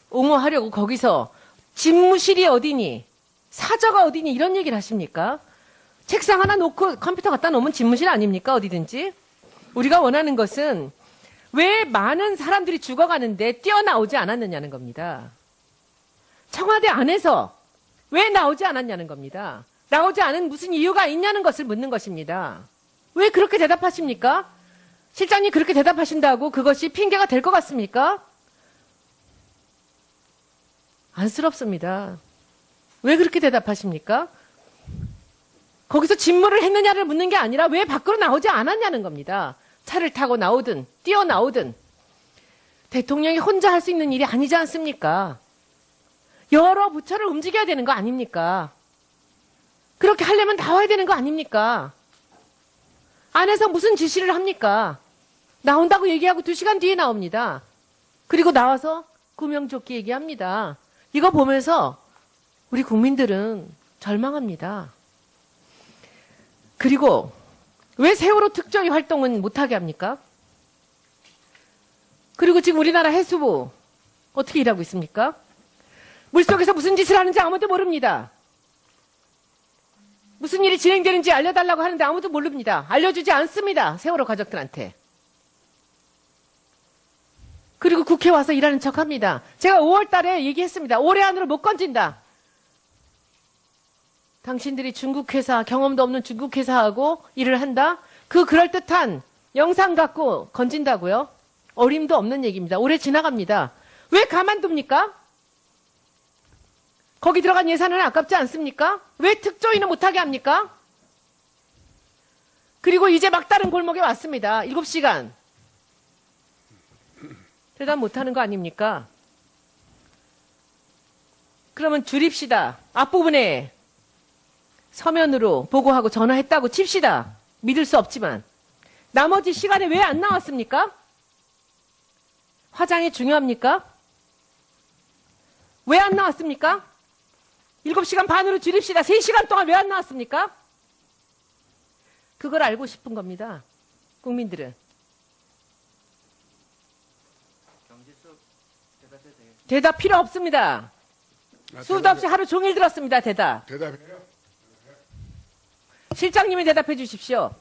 옹호하려고 거기서 집무실이 어디니, 사저가 어디니 이런 얘기를 하십니까? 책상 하나 놓고 컴퓨터 갖다 놓으면 집무실 아닙니까? 어디든지. 우리가 원하는 것은 왜 많은 사람들이 죽어가는데 뛰어나오지 않았느냐는 겁니다. 청와대 안에서 왜 나오지 않았냐는 겁니다. 나오지 않은 무슨 이유가 있냐는 것을 묻는 것입니다. 왜 그렇게 대답하십니까? 실장님 그렇게 대답하신다고 그것이 핑계가 될 것 같습니까? 안쓰럽습니다. 왜 그렇게 대답하십니까? 거기서 직무를 했느냐를 묻는 게 아니라 왜 밖으로 나오지 않았냐는 겁니다. 차를 타고 나오든 뛰어나오든 대통령이 혼자 할 수 있는 일이 아니지 않습니까? 여러 부처를 움직여야 되는 거 아닙니까? 그렇게 하려면 나와야 되는 거 아닙니까? 안에서 무슨 지시를 합니까? 나온다고 얘기하고 2시간 뒤에 나옵니다. 그리고 나와서 구명조끼 얘기합니다. 이거 보면서 우리 국민들은 절망합니다. 그리고 왜 세월호 특조위 활동은 못하게 합니까? 그리고 지금 우리나라 해수부 어떻게 일하고 있습니까? 물속에서 무슨 짓을 하는지 아무도 모릅니다. 무슨 일이 진행되는지 알려달라고 하는데 아무도 모릅니다. 알려주지 않습니다. 세월호 가족들한테. 그리고 국회 와서 일하는 척합니다. 제가 5월 달에 얘기했습니다. 올해 안으로 못 건진다. 당신들이 중국 회사, 경험도 없는 중국 회사하고 일을 한다? 그 그럴듯한 영상 갖고 건진다고요? 어림도 없는 얘기입니다. 올해 지나갑니다. 왜 가만둡니까? 거기 들어간 예산은 아깝지 않습니까? 왜 특조위는 못하게 합니까? 그리고 이제 막다른 골목에 왔습니다. 7시간. 대답 못하는 거 아닙니까? 그러면 줄입시다. 앞부분에 서면으로 보고하고 전화했다고 칩시다. 믿을 수 없지만. 나머지 시간에 왜 안 나왔습니까? 화장이 중요합니까? 왜 안 나왔습니까? 7시간 반으로 줄입시다. 3시간 동안 왜 안 나왔습니까? 그걸 알고 싶은 겁니다. 국민들은. 대답 필요 없습니다. 수도 없이 하루 종일 들었습니다. 대답. 대답해요? 실장님이 대답해 주십시오.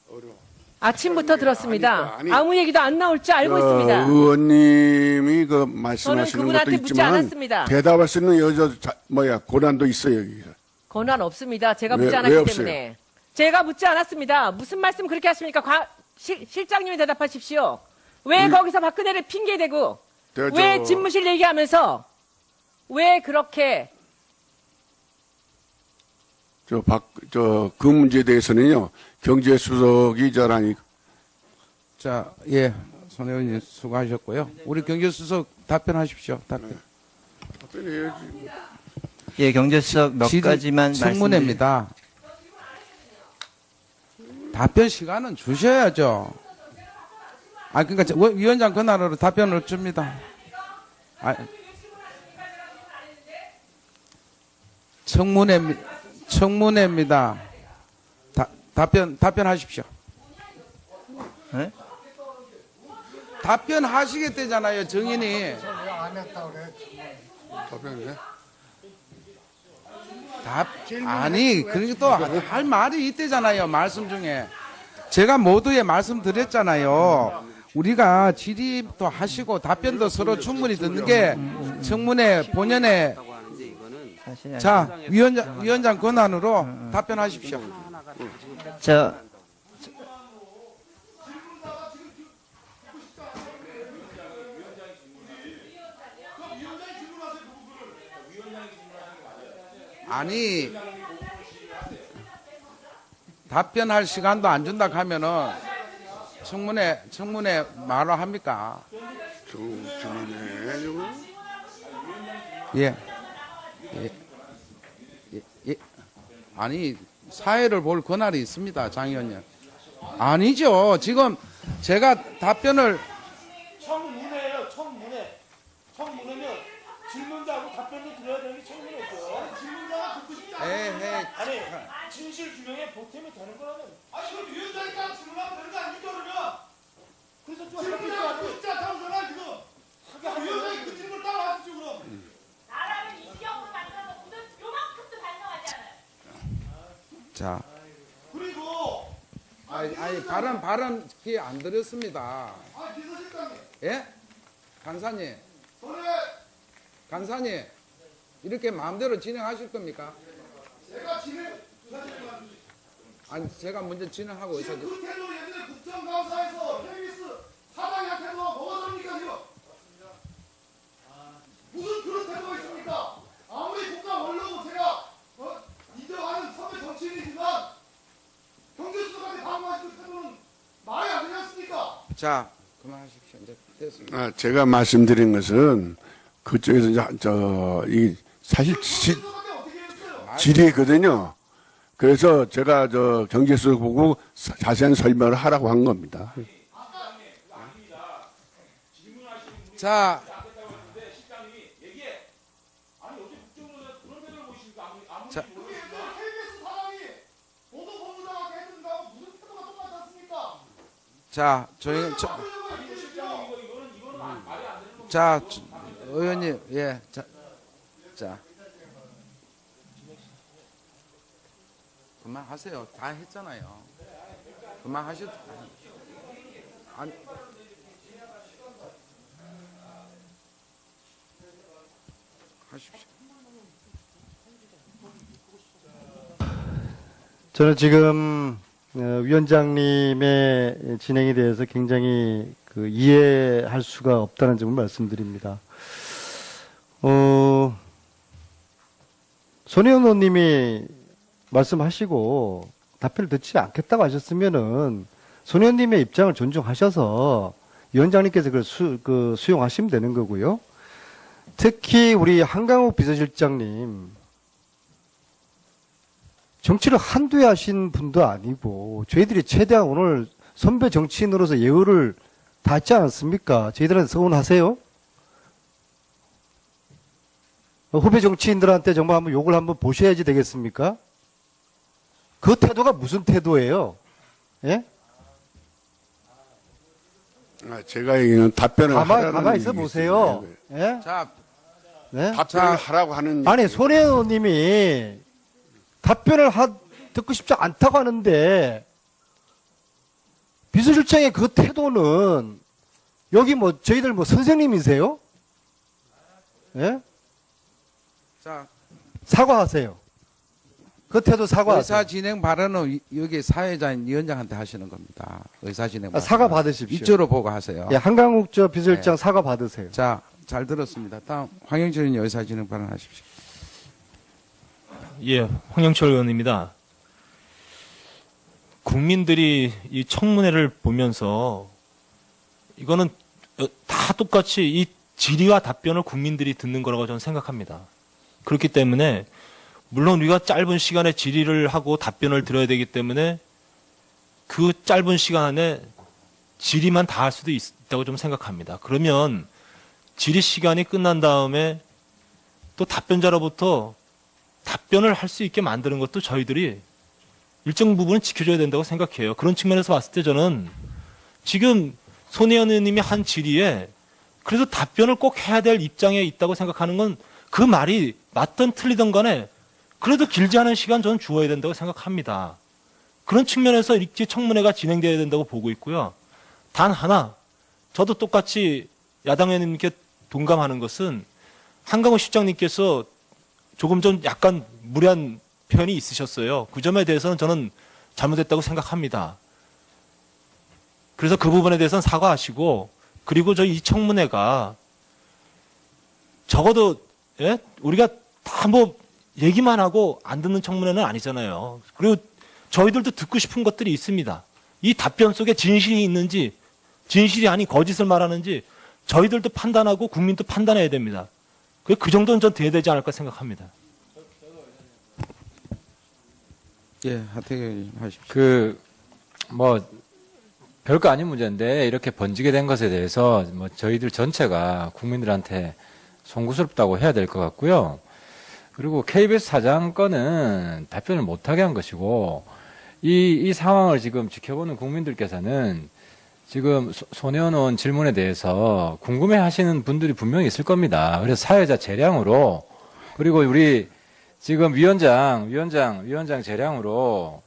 어려워. 아침부터 들었습니다. 아니, 아무 얘기도 안 나올 줄 알고 있습니다. 의원님이 그 저는 말씀하시는 그분한테 것도 묻지 있지만 않았습니다. 대답할 수 있는 고난도 있어요. 여기서. 권한 없습니다. 제가 왜- 묻지 왜 않았기 없어요? 때문에. 제가 묻지 않았습니다. 무슨 말씀 그렇게 하십니까? 실장님이 대답하십시오. 왜 거기서 박근혜를 핑계대고 왜 집무실 얘기하면서 왜 그렇게 그 문제에 대해서는요, 경제수석이 저라니. 자, 예, 손 의원님 수고하셨고요. 우리 경제수석 답변하십시오. 답변. 답변해야지. 예, 경제수석 몇 가지만 청문회입니다. 답변 시간은 주셔야죠. 아, 그러니까 위원장 권한으로 답변을 줍니다. 청문회입니다. 답변하십시오. 네? 답변하시겠다잖아요, 정인이. 답변해. 아니, 그러니까 또 할 말이 있대잖아요, 말씀 중에. 제가 모두에 말씀드렸잖아요. 우리가 질의도 하시고 답변도 서로 충분히 듣는 게 청문회 본연의. 자, 위원장 권한으로 답변하십시오. 아니, 답변할 시간도 안 준다 하면은 청문회 말로 합니까? 주문해. 예. 아니, 사회를 볼 권한이 있습니다, 장 의원님. 아니죠. 지금 제가 답변을. 청문회예요, 청문회. 청문회면 질문자하고 답변도 드려야 되는 게 청문회죠. 질문자가 듣고 싶지 않아요. 아니, 진실 규명에 보탬이 되는 거라면. 아니, 그럼 위원장이니까 질문하면 되는 거 아닙니까, 그러면? 그래서 좀 하고 싶지 않다고 전화 지금. 자, 그리고 아니 발언 기회 안 드렸습니다. 비서실장님, 예? 간사님, 전에 간사님, 이렇게 마음대로 진행하실 겁니까? 제가 조사실장 아니, 제가 먼저 진행하고 있어요. 그 태도 예전에 국정감사에서 KBS 사장의 태도가 뭐가 다릅니까 지금? 무슨 그런 태도가 있습니까? 아무리 국가 원로고 제가 인정하는 선배 정치인이지만 경제수석한테 방어하시는 태도는 말이 안 되지 않습니까? 자, 그만하십시오. 이제 됐습니다. 제가 말씀드린 것은 그쪽에서 이 사실 경제수석한테 어떻게 했어요? 질의거든요. 그래서 제가 경제수석 보고 자세한 설명을 하라고 한 겁니다. 자, KBS 사장이 보도본부장한테 했던 거하고 무슨 태도가 똑같지 않습니까? 자, 조용히, 자, 의원님, 예, 자. 그만하세요. 다 했잖아요. 그만하셔도. 아니. 하십시오. 저는 지금 위원장님의 진행에 대해서 굉장히 이해할 수가 없다는 점을 말씀드립니다. 손혜원 의원님이 말씀하시고 답변을 듣지 않겠다고 하셨으면은 손혜원님의 입장을 존중하셔서 위원장님께서 그걸 수용하시면 되는 거고요. 특히 우리 한강욱 비서실장님 정치를 한두 해 하신 분도 아니고 저희들이 최대한 오늘 선배 정치인으로서 예우를 다했지 않았습니까? 저희들한테 서운하세요? 후배 정치인들한테 정말 한번 욕을 한번 보셔야지 되겠습니까? 그 태도가 무슨 태도예요? 예? 제가 얘기는 답변을 하라는 가만히 있어 보세요. 얘기겠어요. 예? 자, 네? 답변을 하라고 하는 아니, 얘기예요. 손혜원 님이 답변을 듣고 싶지 않다고 하는데, 비서실장의 그 태도는, 여기 저희들 선생님이세요? 예? 자, 사과하세요. 그 태도 사과하세요. 의사 진행 발언은 여기 사회자인 위원장한테 하시는 겁니다. 의사 진행 발언. 사과 받으십시오. 이쪽으로 보고 하세요. 예, 한강욱 비서실장 사과 받으세요. 자, 잘 들었습니다. 다음 황영철 의원님 의사 진행 발언 하십시오. 예, 황영철 의원입니다. 국민들이 이 청문회를 보면서 이거는 다 똑같이 이 질의와 답변을 국민들이 듣는 거라고 저는 생각합니다. 그렇기 때문에 물론 우리가 짧은 시간에 질의를 하고 답변을 들어야 되기 때문에 그 짧은 시간에 질의만 다 할 수도 있다고 좀 생각합니다. 그러면 질의 시간이 끝난 다음에 또 답변자로부터 답변을 할 수 있게 만드는 것도 저희들이 일정 부분은 지켜줘야 된다고 생각해요. 그런 측면에서 봤을 때 저는 지금 손혜원 의원님이 한 질의에 그래도 답변을 꼭 해야 될 입장에 있다고 생각하는 건 그 말이 맞든 틀리든 간에 그래도 길지 않은 시간 저는 주어야 된다고 생각합니다. 그런 측면에서 이렇게 청문회가 진행돼야 된다고 보고 있고요. 단 하나, 저도 똑같이 야당 의원님께 동감하는 것은 한강호 실장님께서 조금 전 약간 무례한 표현이 있으셨어요. 그 점에 대해서는 저는 잘못했다고 생각합니다. 그래서 그 부분에 대해서는 사과하시고, 그리고 저 이 청문회가 적어도 예? 우리가 다 얘기만 하고 안 듣는 청문회는 아니잖아요. 그리고 저희들도 듣고 싶은 것들이 있습니다. 이 답변 속에 진실이 있는지, 진실이 아닌 거짓을 말하는지 저희들도 판단하고 국민도 판단해야 됩니다. 그 정도는 전 돼야 되지 않을까 생각합니다. 예, 하태경 의원님 하십시오. 별거 아닌 문제인데 이렇게 번지게 된 것에 대해서 저희들 전체가 국민들한테 송구스럽다고 해야 될 것 같고요. 그리고 KBS 사장 건은 답변을 못하게 한 것이고 이 상황을 지금 지켜보는 국민들께서는 지금 손혜원 의원 질문에 대해서 궁금해 하시는 분들이 분명히 있을 겁니다. 그래서 사회자 재량으로 그리고 우리 지금 위원장 재량으로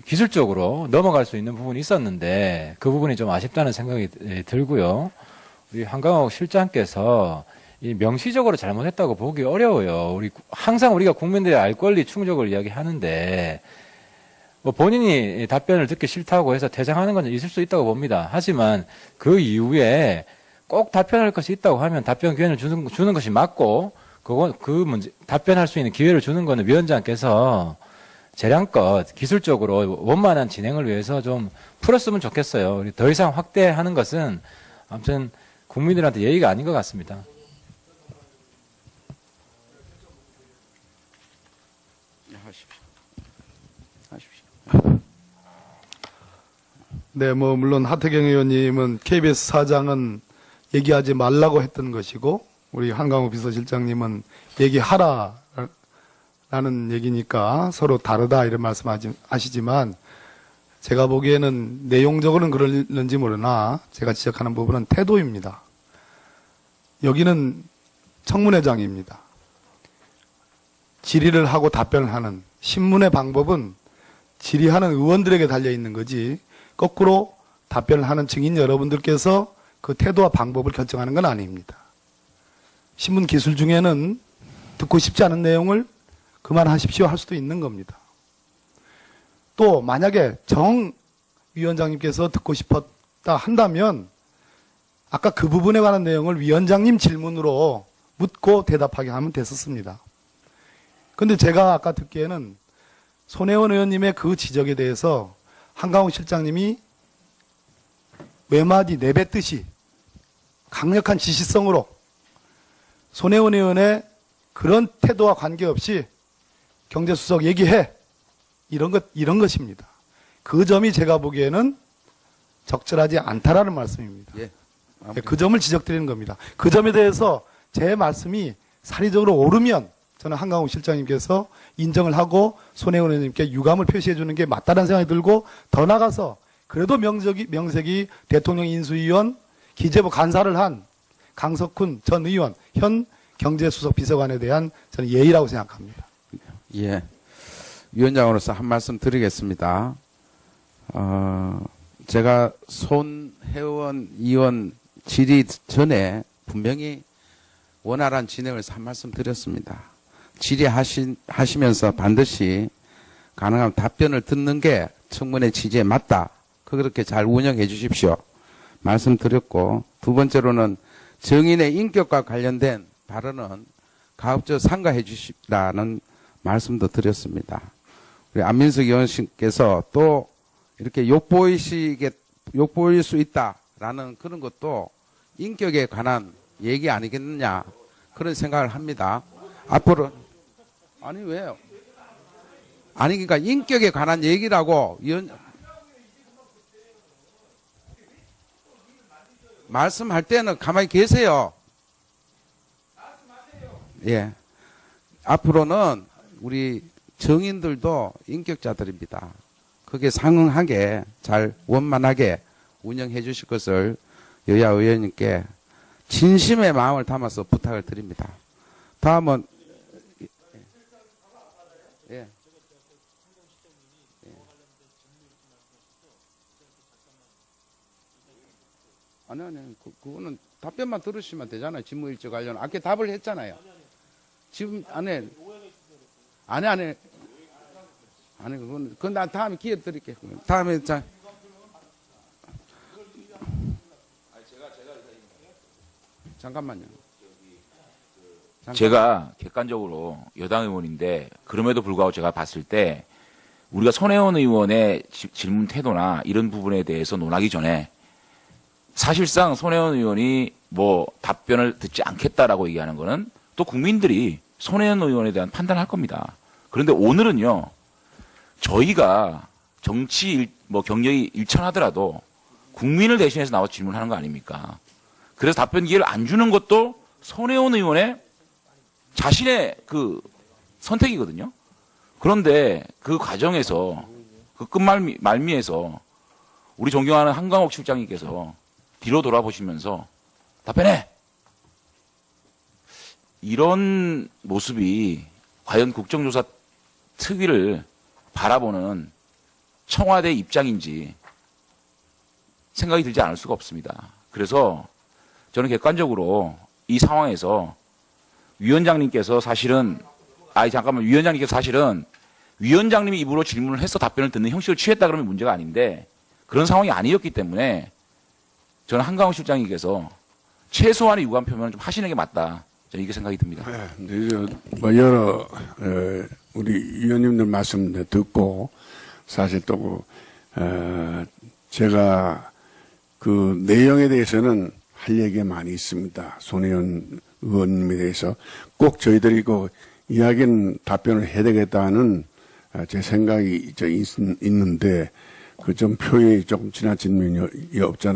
기술적으로 넘어갈 수 있는 부분이 있었는데 그 부분이 좀 아쉽다는 생각이 들고요. 우리 한강욱 실장께서 이 명시적으로 잘못했다고 보기 어려워요. 항상 우리가 국민들의 알 권리 충족을 이야기하는데 뭐 본인이 답변을 듣기 싫다고 해서 퇴장하는 건 있을 수 있다고 봅니다. 하지만 그 이후에 꼭 답변할 것이 있다고 하면 답변 기회를 주는 것이 맞고 답변할 수 있는 기회를 주는 것은 위원장께서 재량껏 기술적으로 원만한 진행을 위해서 좀 풀었으면 좋겠어요. 더 이상 확대하는 것은 아무튼 국민들한테 예의가 아닌 것 같습니다. 네, 물론 하태경 의원님은 KBS 사장은 얘기하지 말라고 했던 것이고, 우리 한강욱 비서실장님은 얘기하라라는 얘기니까 서로 다르다 이런 말씀하시지만, 제가 보기에는 내용적으로는 그러는지 모르나 제가 지적하는 부분은 태도입니다. 여기는 청문회장입니다. 질의를 하고 답변을 하는 신문의 방법은 질의하는 의원들에게 달려 있는 거지 거꾸로 답변을 하는 증인 여러분들께서 그 태도와 방법을 결정하는 건 아닙니다. 신문 기술 중에는 듣고 싶지 않은 내용을 그만하십시오 할 수도 있는 겁니다. 또 만약에 정 위원장님께서 듣고 싶었다 한다면 아까 그 부분에 관한 내용을 위원장님 질문으로 묻고 대답하게 하면 됐었습니다. 근데 제가 아까 듣기에는 손혜원 의원님의 그 지적에 대해서 한강욱 실장님이 외마디 내뱉듯이 강력한 지시성으로 손혜원 의원의 그런 태도와 관계없이 경제수석 얘기해 이런 것입니다. 그 점이 제가 보기에는 적절하지 않다라는 말씀입니다. 예. 그 점을 지적드리는 겁니다. 그 점에 대해서 제 말씀이 사리적으로 옳으면 저는 한강욱 실장님께서 인정을 하고 손혜원 의원님께 유감을 표시해 주는 게 맞다는 생각이 들고, 더 나가서 그래도 명색이 대통령 인수위원 기재부 간사를 한 강석훈 전 의원 현 경제수석 비서관에 대한 저는 예의라고 생각합니다. 예. 위원장으로서 한 말씀 드리겠습니다. 제가 손혜원 의원 질의 전에 분명히 원활한 진행을 한 말씀 드렸습니다. 질의하시면서 반드시 가능한 답변을 듣는 게 청문회 취지에 맞다. 그렇게 잘 운영해 주십시오. 말씀드렸고, 두 번째로는 정인의 인격과 관련된 발언은 가급적 삼가해 주십라는 말씀도 드렸습니다. 우리 안민석 의원님께서 또 이렇게 욕보일 수 있다라는 그런 것도 인격에 관한 얘기 아니겠느냐 그런 생각을 합니다. 앞으로 아니 왜요? 아니 그러니까 인격에 관한 얘기라고 말씀할 때는 가만히 계세요. 예. 앞으로는 우리 정인들도 인격자들입니다. 그게 상응하게 잘 원만하게 운영해 주실 것을 여야 의원님께 진심의 마음을 담아서 부탁을 드립니다. 다음은 예. 아니 그거는 답변만 들으시면 되잖아요. 직무일조 관련 아까 답을 했잖아요. 지금 아니 그건 나 다음에 기회 드릴게요. 다음에 자. 잠깐만요. 제가 객관적으로 여당 의원인데 그럼에도 불구하고 제가 봤을 때 우리가 손혜원 의원의 질문 태도나 이런 부분에 대해서 논하기 전에 사실상 손혜원 의원이 뭐 답변을 듣지 않겠다라고 얘기하는 거는 또 국민들이 손혜원 의원에 대한 판단을 할 겁니다. 그런데 오늘은요, 저희가 정치 경력이 일천하더라도 국민을 대신해서 나와서 질문하는 거 아닙니까? 그래서 답변 기회를 안 주는 것도 손혜원 의원의 자신의 그 선택이거든요. 그런데 그 과정에서 그 끝말미에서 우리 존경하는 한강욱 실장님께서 뒤로 돌아보시면서 답변해! 이런 모습이 과연 국정조사 특위를 바라보는 청와대 입장인지 생각이 들지 않을 수가 없습니다. 그래서 저는 객관적으로 이 상황에서 위원장님께서 사실은 위원장님이 입으로 질문을 해서 답변을 듣는 형식을 취했다 그러면 문제가 아닌데 그런 상황이 아니었기 때문에 저는 한강호 실장님께서 최소한의 유감 표명을 좀 하시는 게 맞다. 저는 이게 생각이 듭니다. 네, 여러 우리 위원님들 말씀 듣고 사실 또 제가 그 내용에 대해서는 할 얘기가 많이 있습니다. 손혜원 의원님에 대해서 꼭 저희들이 그 이야기는 답변을 해야 되겠다는 제 생각이 있는데 그 좀 표현이 조금 지나친 면이 없잖아요.